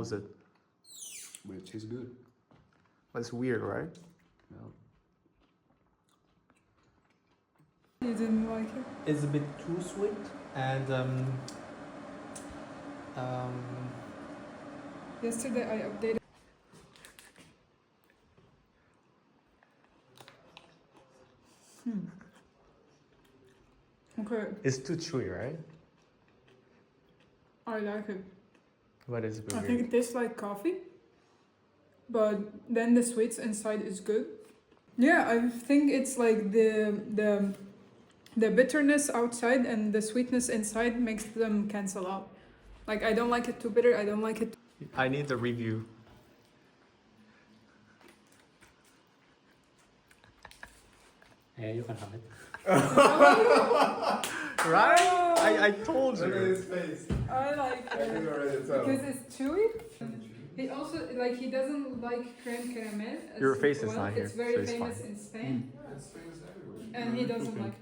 is it? But it tastes good. That's weird, right? Yeah. You didn't like it? It's a bit too sweet, and Yesterday I updated. Okay, it's too chewy, right? I like it. But it's a bit I weird. think it tastes like coffee, but then the sweets inside is good. Yeah, I think it's like the bitterness outside and the sweetness inside makes them cancel out. Like I don't like it too bitter. I don't like it. I need the review. Yeah, you can have it. Right? I told Look at you. his face. I like I can it already tell. because it's chewy. He also like he doesn't like creme caramel. as Your face is well. not here, It's very so it's famous fine. in Spain, Yeah, it's famous everywhere. and he doesn't like